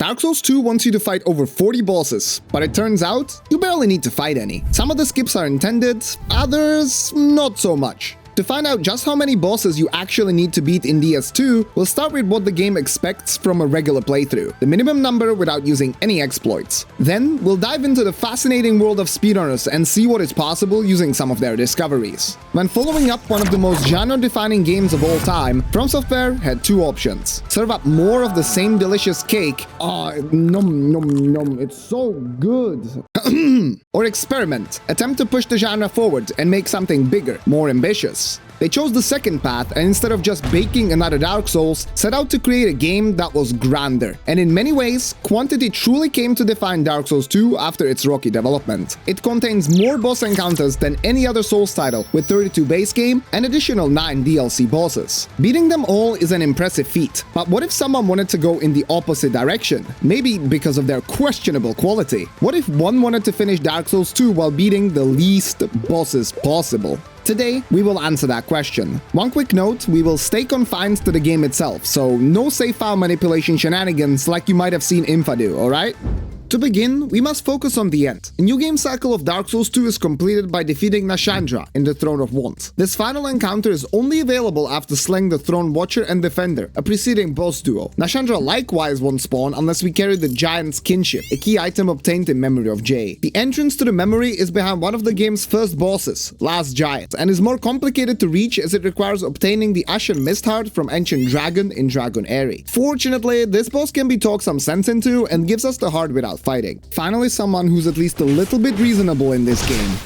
Dark Souls 2 wants you to fight over 40 bosses, but it turns out you barely need to fight any. Some of the skips are intended, others not so much. To find out just how many bosses you actually need to beat in DS2, we'll start with what the game expects from a regular playthrough, the minimum number without using any exploits. Then, we'll dive into the fascinating world of speedrunners and see what is possible using some of their discoveries. When following up one of the most genre-defining games of all time, From Software had two options. Serve up more of the same delicious cake, nom nom nom, it's so good. Or experiment, attempt to push the genre forward and make something bigger, more ambitious. They chose the second path, and instead of just baking another Dark Souls, set out to create a game that was grander. And in many ways, quantity truly came to define Dark Souls 2 after its rocky development. It contains more boss encounters than any other Souls title, with 32 base game and additional 9 DLC bosses. Beating them all is an impressive feat, but what if someone wanted to go in the opposite direction? Maybe because of their questionable quality. What if one wanted to finish Dark Souls 2 while beating the least bosses possible? Today, we will answer that question. One quick note, we will stay confined to the game itself, so no save file manipulation shenanigans like you might have seen Infa do, alright? To begin, we must focus on the end. The new game cycle of Dark Souls 2 is completed by defeating Nashandra in the Throne of Want. This final encounter is only available after slaying the Throne Watcher and Defender, a preceding boss duo. Nashandra likewise won't spawn unless we carry the Giant's Kinship, a key item obtained in memory of Jay. The entrance to the memory is behind one of the game's first bosses, Last Giant, and is more complicated to reach as it requires obtaining the Ashen Mist Heart from Ancient Dragon in Dragon Airy. Fortunately, this boss can be talked some sense into and gives us the heart without fighting. Finally, someone who's at least a little bit reasonable in this game.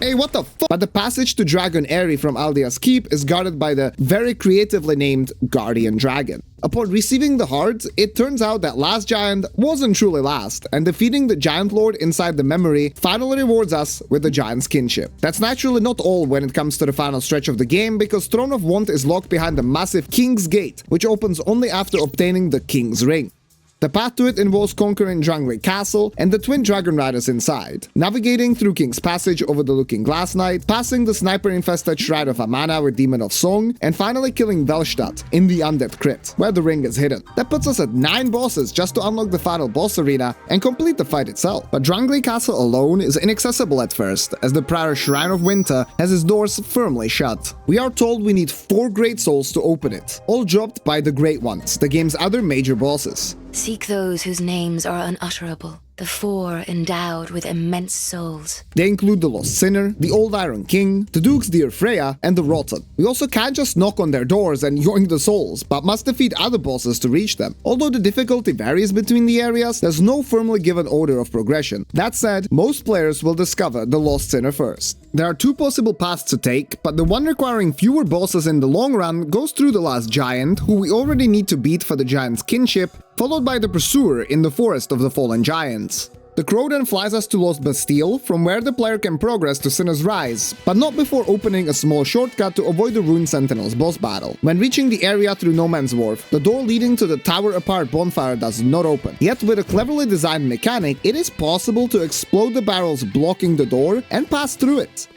Hey, what the fuck? But the passage to Dragon Airy from Aldea's Keep is guarded by the very creatively named Guardian Dragon. Upon receiving the heart, it turns out that Last Giant wasn't truly last, and defeating the Giant Lord inside the memory finally rewards us with the Giant's Kinship. That's naturally not all when it comes to the final stretch of the game, because Throne of Want is locked behind the massive King's Gate, which opens only after obtaining the King's Ring. The path to it involves conquering Drangleic Castle and the twin dragon riders inside, navigating through King's Passage over the Looking Glass Knight, passing the sniper-infested Shrine of Amana with Demon of Song, and finally killing Velstadt in the Undead Crypt, where the ring is hidden. That puts us at 9 bosses just to unlock the final boss arena and complete the fight itself. But Drangleic Castle alone is inaccessible at first, as the prior Shrine of Winter has its doors firmly shut. We are told we need 4 Great Souls to open it, all dropped by the Great Ones, the game's other major bosses. Seek those whose names are unutterable, the 4 endowed with immense souls. They include the Lost Sinner, the Old Iron King, the Duke's Dear Freya, and the Rotten. We also can't just knock on their doors and yoink the souls, but must defeat other bosses to reach them. Although the difficulty varies between the areas, there's no firmly given order of progression. That said, most players will discover the Lost Sinner first. There are 2 possible paths to take, but the one requiring fewer bosses in the long run goes through the Last Giant, who we already need to beat for the Giant's Kinship, followed by the Pursuer in the Forest of the Fallen Giants. The crow then flies us to Lost Bastille, from where the player can progress to Sinner's Rise, but not before opening a small shortcut to avoid the Rune Sentinel's boss battle. When reaching the area through No Man's Wharf, the door leading to the Tower Apart bonfire does not open. Yet with a cleverly designed mechanic, it is possible to explode the barrels blocking the door and pass through it.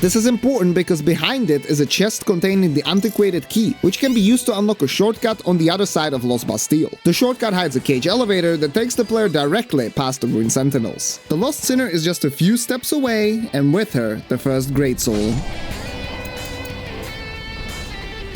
This is important because behind it is a chest containing the antiquated key, which can be used to unlock a shortcut on the other side of Lost Bastille. The shortcut hides a cage elevator that takes the player directly past the Rune Sentinels. The Lost Sinner is just a few steps away, and with her, the first Great Soul.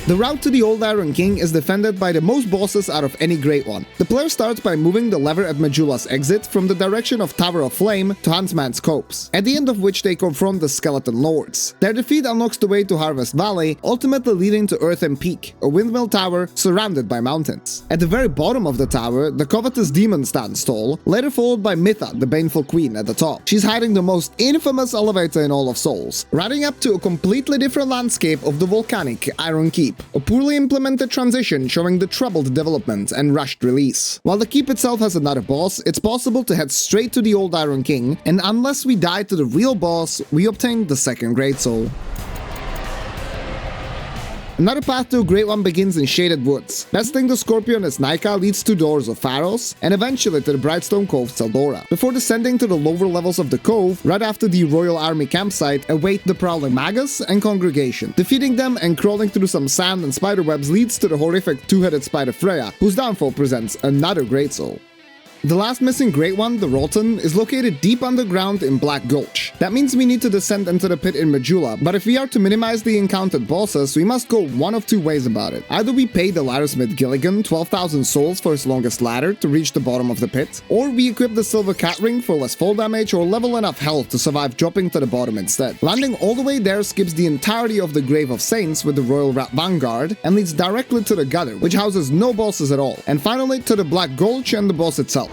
The route to the Old Iron King is defended by the most bosses out of any Great One. The player starts by moving the lever at Majula's exit from the direction of Tower of Flame to Huntsman's Copse, at the end of which they confront the Skeleton Lords. Their defeat unlocks the way to Harvest Valley, ultimately leading to Earthen Peak, a windmill tower surrounded by mountains. At the very bottom of the tower, the Covetous Demon stands tall, later followed by Mitha, the Baneful Queen, at the top. She's hiding the most infamous elevator in all of Souls, riding up to a completely different landscape of the volcanic Iron Keep. A poorly implemented transition showing the troubled development and rushed release. While the keep itself has another boss, it's possible to head straight to the Old Iron King, and unless we die to the real boss, we obtain the second Great Soul. Another path to a Great One begins in Shaded Woods. Besting the Scorpion as Nika leads to Doors of Pharos, and eventually to the Brightstone Cove Seldora. Before descending to the lower levels of the cove, right after the Royal Army campsite, await the Prowling Magus and Congregation. Defeating them and crawling through some sand and spiderwebs leads to the horrific two-headed spider Freya, whose downfall presents another Great Soul. The last missing Great One, the rythin, is located deep underground in Black Gulch. That means we need to descend into the pit in Majula, but if we are to minimize the encountered bosses, we must go one of two ways about it. Either we pay the laddersmith Gilligan 12,000 souls for his longest ladder to reach the bottom of the pit, or we equip the Silver Cat Ring for less fall damage or level enough health to survive dropping to the bottom instead. Landing all the way there skips the entirety of the Grave of Saints with the Royal Rat Vanguard and leads directly to the Gutter, which houses no bosses at all, and finally to the Black Gulch and the boss itself.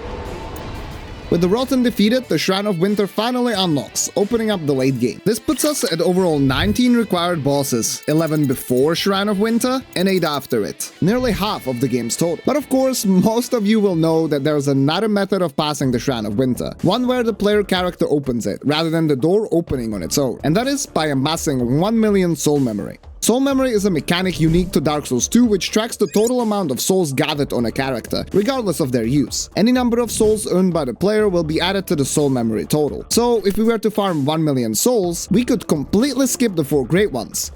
With the rythin defeated, the Shrine of Winter finally unlocks, opening up the late game. This puts us at overall 19 required bosses, 11 before Shrine of Winter and 8 after it, nearly half of the game's total. But of course, most of you will know that there's another method of passing the Shrine of Winter, one where the player character opens it, rather than the door opening on its own, and that is by amassing 1 million soul memory. Soul memory is a mechanic unique to Dark Souls 2 which tracks the total amount of souls gathered on a character, regardless of their use. Any number of souls earned by the player will be added to the soul memory total. So if we were to farm 1 million souls, we could completely skip the 4 Great Ones.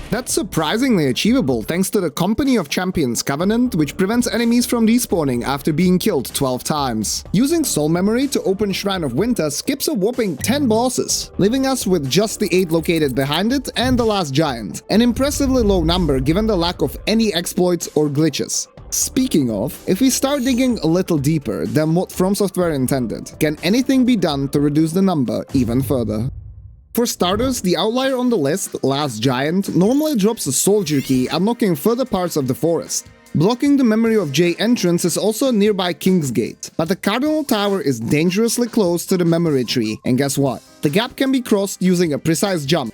That's surprisingly achievable thanks to the Company of Champions Covenant, which prevents enemies from despawning after being killed 12 times. Using soul memory to open Shrine of Winter skips a whopping 10 bosses, leaving us with just the 8 located behind it and the last giant, an impressively low number given the lack of any exploits or glitches. Speaking of, if we start digging a little deeper than what From Software intended, can anything be done to reduce the number even further? For starters, the outlier on the list, Last Giant, normally drops a soldier key, unlocking further parts of the forest. Blocking the Memory of J entrance is also a nearby King's Gate, but the Cardinal Tower is dangerously close to the memory tree, and guess what? The gap can be crossed using a precise jump.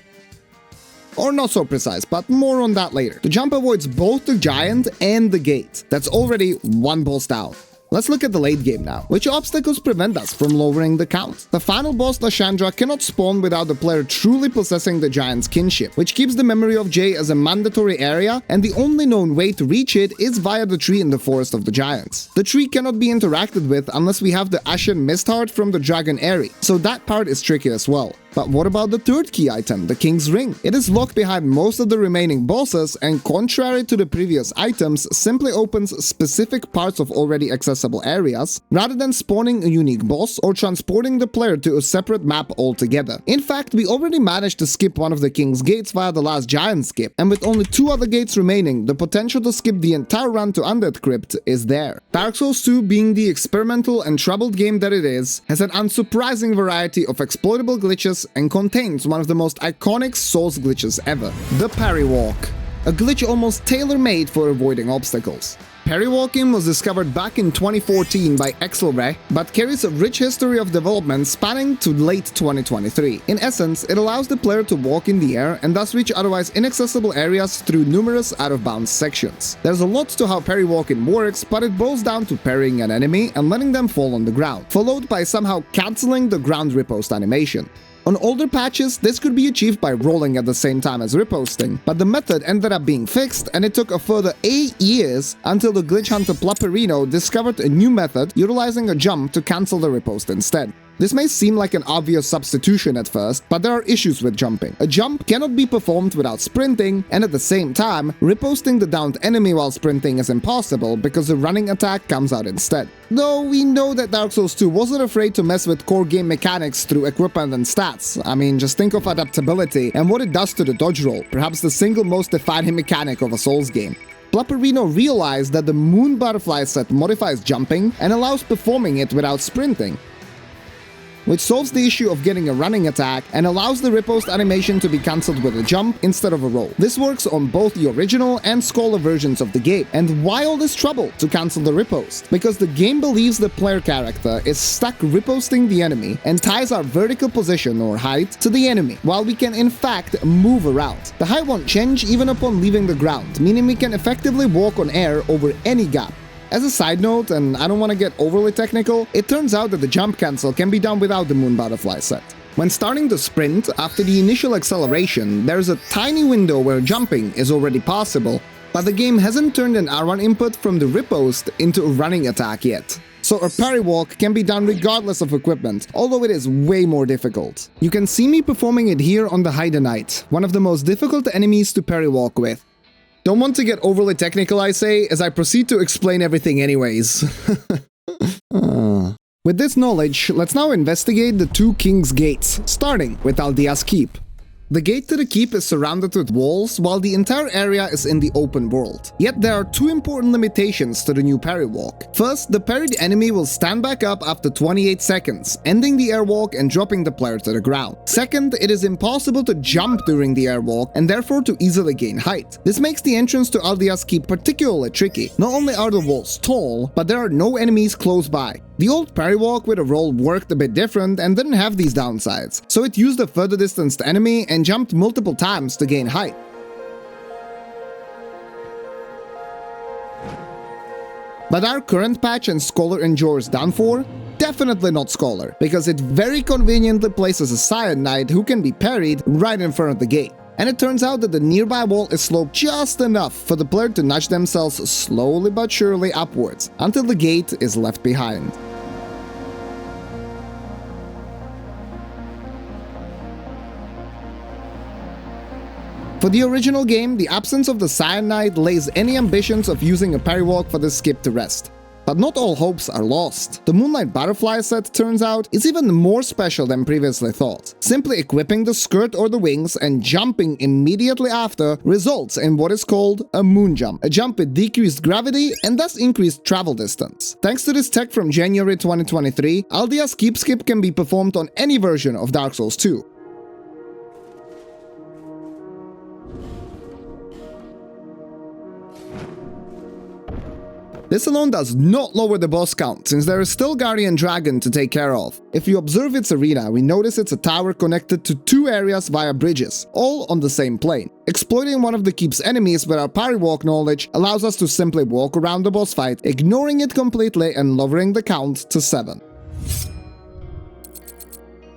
Or not so precise, but more on that later. The jump avoids both the giant and the gate. That's already one boss down. Let's look at the late game now. Which obstacles prevent us from lowering the count? The final boss, Lashandra, cannot spawn without the player truly possessing the giant's kinship, which keeps the Memory of J as a mandatory area, and the only known way to reach it is via the tree in the Forest of the Giants. The tree cannot be interacted with unless we have the Ashen Mist Heart from the Dragon Eyrie, so that part is tricky as well. But what about the third key item, the King's Ring? It is locked behind most of the remaining bosses and, contrary to the previous items, simply opens specific parts of already accessible areas, rather than spawning a unique boss or transporting the player to a separate map altogether. In fact, we already managed to skip one of the King's Gates via the Last Giant skip, and with only 2 other gates remaining, the potential to skip the entire run to Undead Crypt is there. Dark Souls 2, being the experimental and troubled game that it is, has an unsurprising variety of exploitable glitches and contains one of the most iconic Souls glitches ever, the parrywalk, a glitch almost tailor-made for avoiding obstacles. Parrywalking was discovered back in 2014 by Exelre, but carries a rich history of development spanning to late 2023. In essence, it allows the player to walk in the air and thus reach otherwise inaccessible areas through numerous out-of-bounds sections. There's a lot to how parrywalking works, but it boils down to parrying an enemy and letting them fall on the ground, followed by somehow cancelling the ground riposte animation. On older patches, this could be achieved by rolling at the same time as riposting, but the method ended up being fixed, and it took a further 8 years until the glitch hunter Plaperino discovered a new method utilizing a jump to cancel the riposte instead. This may seem like an obvious substitution at first, but there are issues with jumping. A jump cannot be performed without sprinting, and at the same time, riposting the downed enemy while sprinting is impossible because the running attack comes out instead. Though we know that Dark Souls 2 wasn't afraid to mess with core game mechanics through equipment and stats. I mean, just think of adaptability and what it does to the dodge roll, perhaps the single most defining mechanic of a Souls game. Plaperino realized that the Moon Butterfly set modifies jumping and allows performing it without sprinting, which solves the issue of getting a running attack and allows the riposte animation to be cancelled with a jump instead of a roll. This works on both the original and Scholar versions of the game. And why all this trouble to cancel the riposte? Because the game believes the player character is stuck riposting the enemy and ties our vertical position or height to the enemy, while we can in fact move around. The height won't change even upon leaving the ground, meaning we can effectively walk on air over any gap. As a side note, and I don't want to get overly technical, it turns out that the jump cancel can be done without the Moon Butterfly set. When starting the sprint, after the initial acceleration, there's a tiny window where jumping is already possible, but the game hasn't turned an R1 input from the riposte into a running attack yet. So a parrywalk can be done regardless of equipment, although it is way more difficult. You can see me performing it here on the Hydenite, one of the most difficult enemies to parrywalk with. Don't want to get overly technical, I say, as I proceed to explain everything anyways. With this knowledge, let's now investigate the two King's Gates, starting with Aldea's Keep. The gate to the keep is surrounded with walls, while the entire area is in the open world. Yet there are two important limitations to the new parrywalk. First, the parried enemy will stand back up after 28 seconds, ending the airwalk and dropping the player to the ground. Second, it is impossible to jump during the airwalk and therefore to easily gain height. This makes the entrance to Aldea's Keep particularly tricky. Not only are the walls tall, but there are no enemies close by. The old parrywalk with a roll worked a bit different and didn't have these downsides, so it used a further distanced enemy and jumped multiple times to gain height. But our current patch and Scholar endures down for? Definitely not Scholar, because it very conveniently places a Scion Knight who can be parried right in front of the gate. And it turns out that the nearby wall is sloped just enough for the player to nudge themselves slowly but surely upwards, until the gate is left behind. For the original game, the absence of the Scion Knight lays any ambitions of using a parrywalk for this skip to rest. But not all hopes are lost. The Moonlight Butterfly set, turns out, is even more special than previously thought. Simply equipping the skirt or the wings and jumping immediately after results in what is called a moon jump, a jump with decreased gravity and thus increased travel distance. Thanks to this tech from January 2023, Aldea's Keep skip can be performed on any version of Dark Souls 2. This alone does not lower the boss count, since there is still Guardian Dragon to take care of. If you observe its arena, we notice it's a tower connected to two areas via bridges, all on the same plane. Exploiting one of the keep's enemies with our parrywalk knowledge allows us to simply walk around the boss fight, ignoring it completely and lowering the count to 7.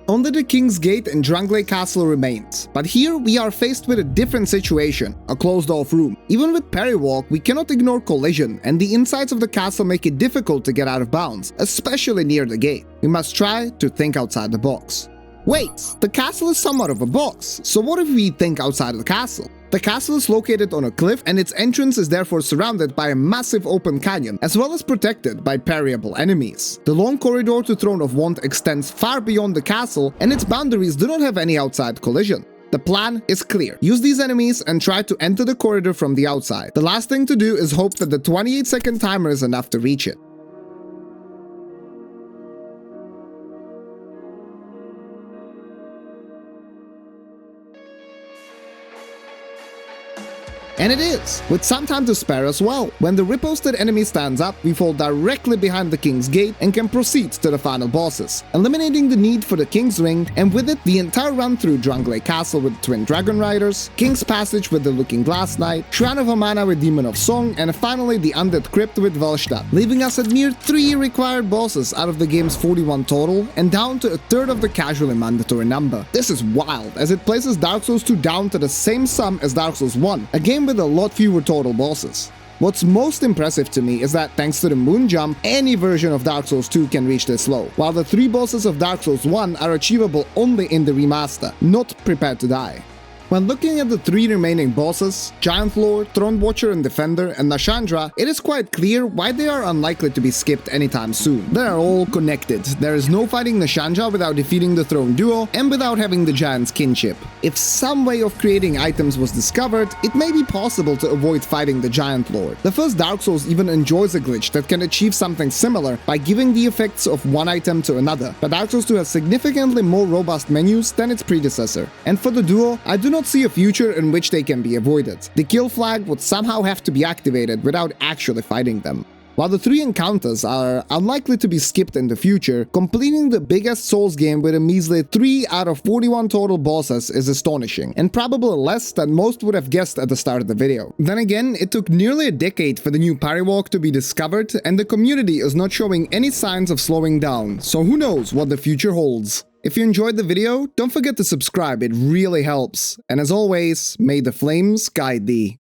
Only the King's Gate and Drangleic Castle remains, but here we are faced with a different situation, a closed-off room. Even with parrywalk, we cannot ignore collision, and the insides of the castle make it difficult to get out of bounds, especially near the gate. We must try to think outside the box. Wait, the castle is somewhat of a box, so what if we think outside of the castle? The castle is located on a cliff and its entrance is therefore surrounded by a massive open canyon, as well as protected by parryable enemies. The long corridor to Throne of Want extends far beyond the castle and its boundaries do not have any outside collision. The plan is clear. Use these enemies and try to enter the corridor from the outside. The last thing to do is hope that the 28-second timer is enough to reach it. And it is, with some time to spare as well. When the riposted enemy stands up, we fall directly behind the King's Gate and can proceed to the final bosses, eliminating the need for the King's Ring, and with it the entire run through Drangleic Castle with Twin Dragon Riders, King's Passage with the Looking Glass Knight, Shrine of Amana with Demon of Song, and finally the Undead Crypt with Velstadt, leaving us at mere 3 required bosses out of the game's 41 total, and down to a third of the casually mandatory number. This is wild, as it places Dark Souls 2 down to the same sum as Dark Souls 1, a game with a lot fewer total bosses. What's most impressive to me is that thanks to the moon jump, any version of Dark Souls 2 can reach this low, while the 3 bosses of Dark Souls 1 are achievable only in the remaster, not Prepared to Die. When looking at the 3 remaining bosses, Giant Lord, Throne Watcher and Defender, and Nashandra, it is quite clear why they are unlikely to be skipped anytime soon. They are all connected. There is no fighting Nashandra without defeating the Throne Duo and without having the Giant's kinship. If some way of creating items was discovered, it may be possible to avoid fighting the Giant Lord. The first Dark Souls even enjoys a glitch that can achieve something similar by giving the effects of one item to another, but Dark Souls 2 has significantly more robust menus than its predecessor. And for the duo, I do not see a future in which they can be avoided. The kill flag would somehow have to be activated without actually fighting them. While the 3 encounters are unlikely to be skipped in the future, completing the biggest Souls game with a measly 3 out of 41 total bosses is astonishing, and probably less than most would have guessed at the start of the video. Then again, it took nearly a decade for the new parrywalk to be discovered, and the community is not showing any signs of slowing down, so who knows what the future holds. If you enjoyed the video, don't forget to subscribe, it really helps. And as always, may the flames guide thee.